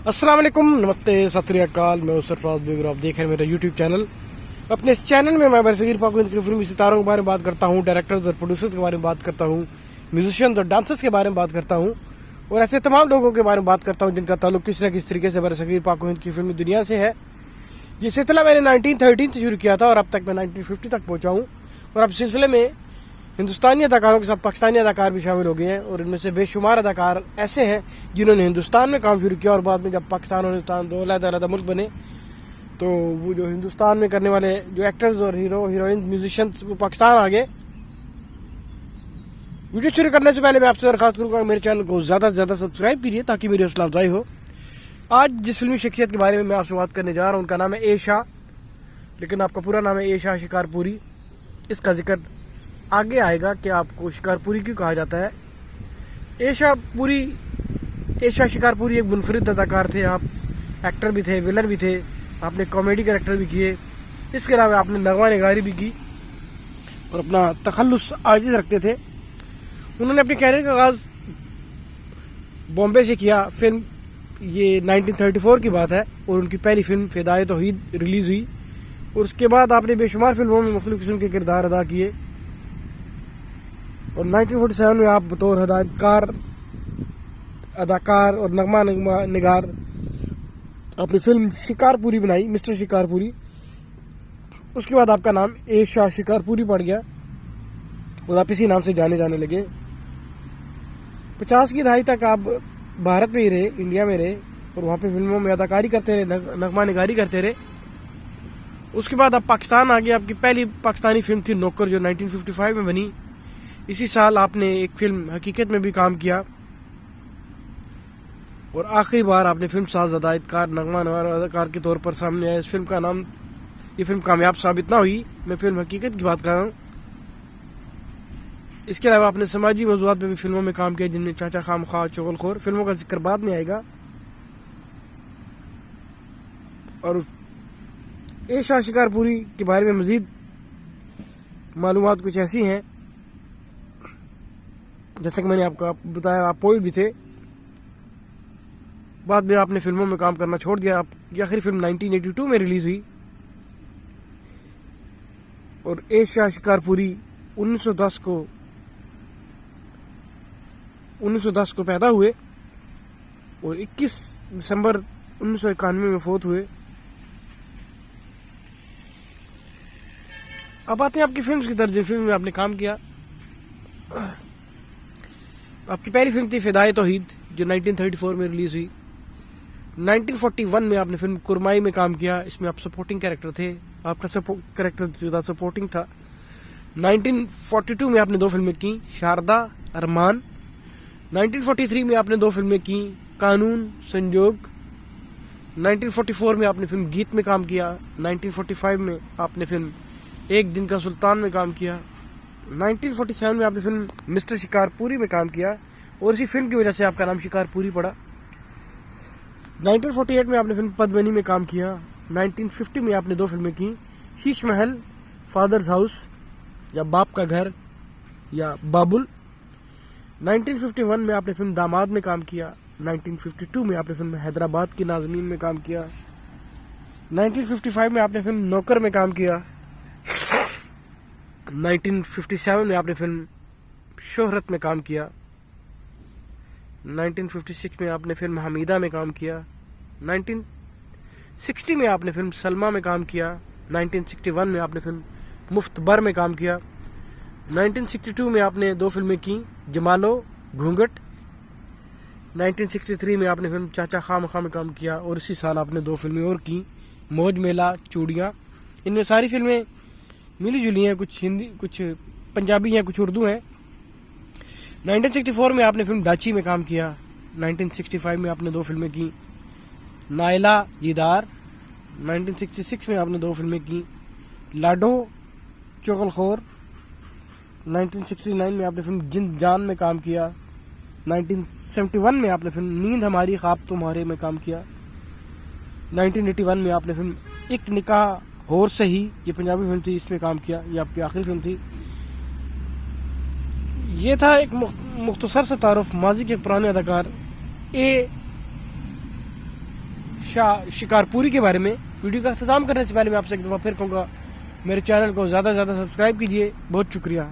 अस्सलाम वालेकुम, नमस्ते, सत श्री अकाल। मैं सरफराज बेगर, आप देख रहे हैं मेरा यूट्यूब चैनल। अपने इस चैनल में मैं बरसगीर पाक हिंद के फिल्मी सितारों के बारे में बात करता हूँ, डायरेक्टर्स और प्रोड्यूसर्स के बारे में बात करता हूँ, म्यूजिशियंस और डांसर्स के बारे में बात करता हूँ और ऐसे तमाम लोगों के बारे में बात करता हूँ जिनका ताल्लुक किसी न किसी तरीके से बरसगीर पाक हिंद की फिल्मी दुनिया से है। ये सिलसिला मैंने 1913 से शुरू किया था और अब तक मैं 1950 तक पहुंचा हूँ और अब सिलसिले में हिंदुस्तानी अदाकारों के साथ पाकिस्तानी अदाकार भी शामिल हो गए हैं और इनमें से बेशुमार अदाकार ऐसे हैं जिन्होंने हिंदुस्तान में काम शुरू किया और बाद में जब पाकिस्तान और हिंदुस्तान दो अलग-अलग मुल्क बने तो वो जो हिंदुस्तान में करने वाले जो एक्टर्स और हीरो हीरोइन म्यूजिशियंस वो पाकिस्तान आ गए। वीडियो शुरू करने से पहले मैं आपसे दरखास्त करूंगा मेरे चैनल को ज़्यादा से ज़्यादा सब्सक्राइब कीजिए ताकि मेरी हौसला अफजाई हो। आज जिस फिल्मी शख्सियत के बारे में मैं आपसे बात करने जा रहा हूँ उनका नाम है एशा, लेकिन आपका पूरा नाम है एशा शिकारपुरी। इसका जिक्र आगे आएगा कि आपको शिकारपुरी क्यों कहा जाता है। एशा शिकारपुरी एक मुनफरिद अदाकार थे। आप एक्टर भी थे, विलन भी थे, आपने कॉमेडी कैरेक्टर भी किए, इसके अलावा आपने नगमा निगारी भी की और अपना तखल्लुस आजिज़ रखते थे। उन्होंने अपने कैरियर का आगाज बॉम्बे से किया। फिल्म ये 1934 की बात है और उनकी पहली फिल्म फिदाए तौहीद रिलीज हुई और उसके बाद आपने बेशुमार फिल्मों में मुख्तलिफ किस्म के किरदार अदा किए और 1947 में आप बतौर हदायतकार, अदाकार और नगमा निगार अपनी फिल्म शिकारपुरी बनाई, मिस्टर शिकारपुरी। उसके बाद आपका नाम एशा शिकारपुरी पड़ गया और आप इसी नाम से जाने लगे। 50 की दहाई तक आप भारत में ही रहे, इंडिया में रहे और वहाँ पे फिल्मों में अदाकारी करते रहे, नगमा निगारी करते रहे। उसके बाद आप पाकिस्तान आ गए। आपकी पहली पाकिस्तानी फिल्म थी नौकर, जो 1955 में बनी। इसी साल आपने एक फिल्म हकीकत में भी काम किया और आखिरी बार आपने फिल्म साज, हदायतकार, नगमा निगार अदाकार के तौर पर सामने आया। ये फिल्म कामयाब साबित ना हुई। मैं फिल्म हकीकत की बात कर रहा हूँ। इसके अलावा आपने समाजी मौज़ूआत पे भी फिल्मों में काम किया, जिनमें चाचा खामखा, चुगलखोर। फिल्मों का जिक्र बाद में आएगा। और एशा शिकारपुरी के बारे में मजीद मालूमात कुछ ऐसी हैं, जैसे कि मैंने आपको बताया, आप पोइट भी थे। बाद में आपने फिल्मों में काम करना छोड़ दिया। आपकी आखिरी फिल्म 1982 में रिलीज हुई और एशा शिकारपुरी 1910 को पैदा हुए और 21 दिसंबर 1991 में फौत हुए। अब आते हैं आपकी फिल्म की तरफ। फिल्म में आपने काम किया, आपकी पहली फिल्म थी फिदाए तौहीद, जो 1934 में रिलीज हुई। 1941 में आपने फिल्म कुरमाई में काम किया। इसमें आप सपोर्टिंग कैरेक्टर थे। आपका कैरेक्टर जो सपोर्टिंग था। 1942 में आपने दो फिल्में की, शारदा, अरमान। 1943 में आपने दो फिल्में की, कानून, संजोग। 1944 में आपने फिल्म गीत में काम किया। 1945 में आपने फिल्म एक दिन का सुल्तान में काम किया। 1947 में आपने फिल्म मिस्टर शिकारपुरी में काम किया और इसी फिल्म की वजह से आपका नाम शिकारपुरी पड़ा। 1948 में आपने फिल्म पद्मिनी में काम किया। 1950 में आपने दो फिल्में की, शीश महल, फादर्स हाउस या बाप का घर या बाबुल। 1951 में आपने फिल्म दामाद में काम किया। 1952 में आपने फिल्म हैदराबाद की नाज़नीन में काम किया। 1955 में आपने फिल्म नौकर में काम किया। 1957 में आपने फिल्म शोहरत में काम किया। 1956 में आपने फिल्म हमीदा में काम किया। 1960 में आपने फिल्म सलमा में काम किया। 1961 में आपने फिल्म मुफ्तबर में काम किया। 1962 में आपने दो फिल्में की, जमालो, घूंघट। 1963 में आपने फिल्म चाचा खामखा में काम किया और इसी साल आपने दो फिल्में और की, मौज मेला, चूड़ियाँ। इनमें सारी फिल्में मिली जुली हैं, कुछ हिंदी, कुछ पंजाबी हैं, कुछ उर्दू हैं। 1964 में आपने फिल्म डाची में काम किया। 1965 में आपने दो फिल्में की, नायला, जीदार। 1966 में आपने दो फिल्में की, लाडो, चुगलखोर। 1969 में आपने फिल्म जिंद जान में काम किया। 1971 में आपने फिल्म नींद हमारी ख्वाब तुम्हारे में काम किया। 1981 में आपने फिल्म एक निकाह होर सही, ये पंजाबी फिल्म थी, इसमें काम किया। ये आपकी आखिरी फिल्म थी। ये था एक मुख्तसर सा तारुफ माजी के पुराने अदाकार शिकारपुरी के बारे में। वीडियो का अख्ताम करने से पहले मैं आपसे एक दफ़ा फिर कहूँगा, मेरे चैनल को ज़्यादा से ज़्यादा सब्सक्राइब कीजिए। बहुत शुक्रिया।